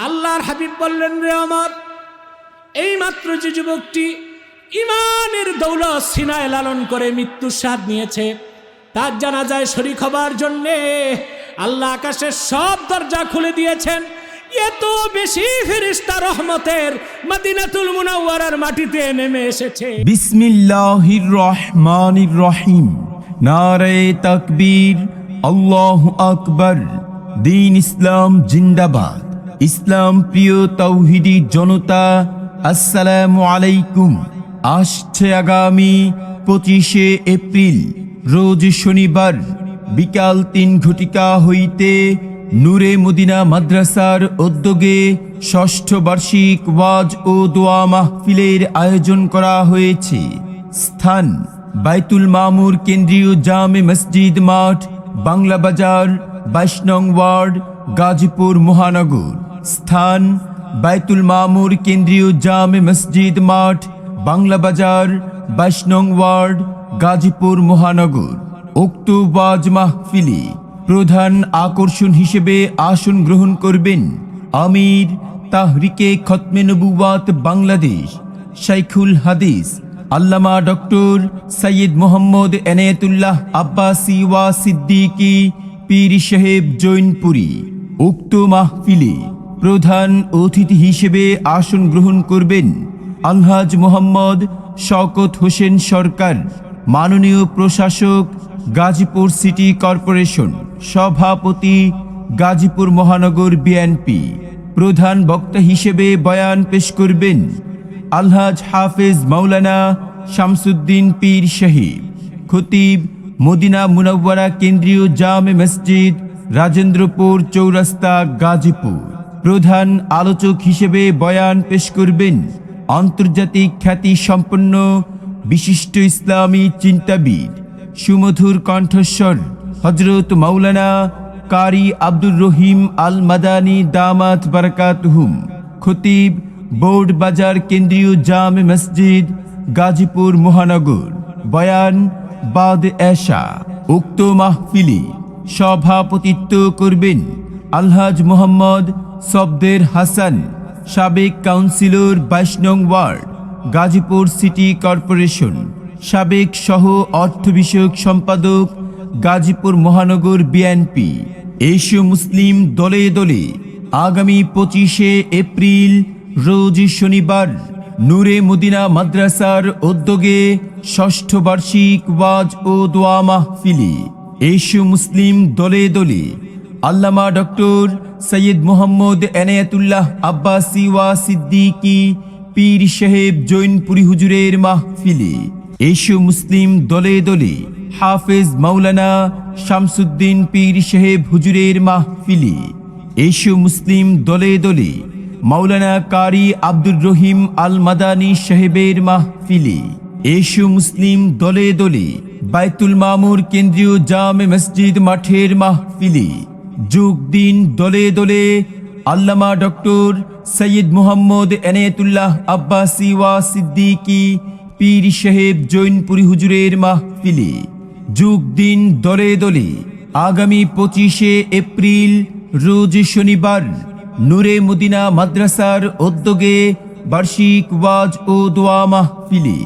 আল্লাহর হাবিব বললেন, রে আমার, এইমাত্র যে যুবকটি ইমানের দৌলত সিনায় লালন করে মৃত্যুর স্বাদ নিয়েছে, তার জানাজায় শরীক হবার জন্যে আল্লাহ আকাশের সব দরজা খুলে দিয়েছেন। এত বেশি ফেরেশতা রহমতের মদিনাতুল মুনাওয়ারার মাটিতে নেমে এসেছে। বিসমিল্লাহির রহমানির রহিম। নারে তাকবীর, আল্লাহু আকবার। দ্বীন ইসলাম জিন্দাবাদ। ইসলাম প্রিয় তাওহীদি জনতা, আসসালামু আলাইকুম। আসছে আগামী 25শে এপ্রিল রোজ শনিবার বিকাল 3 ঘটিকা হইতে নূরে মদিনা মাদ্রাসার উদ্যোগে ষষ্ঠ বার্ষিক ওয়াজ ও দোয়া মাহফিলের আয়োজন করা হয়েছে। স্থান বাইতুল মামুর কেন্দ্রীয় জামে মসজিদ মাঠ, বাংলা বাজার, 22 নং ওয়ার্ড, গাজীপুর মহানগর। স্থান বাইতুল মামুর কেন্দ্রীয় জামে মসজিদ মাঠ, বাংলা বাজার, 22 নং ওয়ার্ড, গাজীপুর মহানগর। উক্ত ওয়াজ মাহফিলে প্রধান আকর্ষণ হিসেবে আসন গ্রহণ করবেন আমির তাহরিকে খতমে নবুওয়াত বাংলাদেশ শাইখুল হাদিস আল্লামা ডক্টর সৈয়দ মোহাম্মদ এনায়েতুল্লাহ আব্বাসী ওয়া সিদ্দিকী পীর সাহেব জৈনপুরী। উক্ত মাহফিলে প্রধান অতিথি হিসেবে আসন গ্রহণ করবেন আলহাজ মোহাম্মদ শওকত হোসেন সরকার, মাননীয় প্রশাসক, গাজীপুর সিটি কর্পোরেশন, সভাপতি, গাজীপুর মহানগর বিএনপি। প্রধান বক্তা হিসেবে বয়ান পেশ করবেন আলহাজ হাফেজ মাওলানা শামসুদ্দিন পীর সাহেব, খতিব, মদিনা মুনাওয়ারা কেন্দ্রীয় জামে মসজিদ, রাজেন্দ্রপুর চৌরাস্তা, গাজীপুর। প্রধান আলোচক হিসেবে বয়ান পেশ করবেন আন্তর্জাতিক খ্যাতি সম্পন্ন বিশিষ্ট ইসলামী চিন্তাবিদ, সুমধুর কণ্ঠস্বর হযরত মাওলানা কারি আব্দুর রহিম আল মাদানী দামাত বারাকাতুহুম, খতিব, বোর্ড বাজার কেন্দ্রীয় জামে মসজিদ, গাজীপুর মহানগর। বয়ান বাদ এশা। উক্ত মাহফিলে সভাপতিত্ব করবেন আলহাজ মোহাম্মদ সফদের হাসান, সাবেক কাউন্সিলর, 22 নং ওয়ার্ড, গাজীপুর সিটি কর্পোরেশন, সাবেক সহ অর্থ বিষয়ক সম্পাদক, গাজীপুর মহানগর বিএনপি। এশীয় মুসলিম দলে দলে আগামী 25শে এপ্রিল রোজ শনিবার নূরে মদিনা মাদ্রাসার উদ্যোগে ষষ্ঠ বার্ষিক ওয়াজ ও দোয়া মাহফিলে এশীয় মুসলিম দলে দলে আল্লামা ডক্টর সৈয়দ মোহাম্মদ এনায়েতুল্লাহ আব্বাসী ওয়া সিদ্দিকী পীর সাহেব জৈনপুরী হুজুরের মাহফিলে এশীয় মুসলিম দলে দলে হাফেজ মাওলানা শামসুদ্দিন পীর সাহেব হুজুরের মাহফিলে এশীয় মুসলিম দলে দলে মাওলানা কারি আব্দুর রহিম আল মাদানী সাহেবের মাহফিলে এশীয় মুসলিম দলে দলে বাইতুল মামুর কেন্দ্রীয় জামে মসজিদ মাঠের মাহফিলে যোগ দিন দলে দলে আল্লামা ডক্টর সৈয়দ মোহাম্মদ এনায়েতুল্লাহ আব্বাসী ওয়া সিদ্দিকী পীর সাহেব জৈনপুরী হুজুরের মাহফিলে যোগ দিন দলে দলে আগামী 25শে এপ্রিল রোজ শনিবার নূরে মদিনা মাদ্রাসার উদ্যোগে বার্ষিক ওয়াজ ও দোয়া মাহফিলে।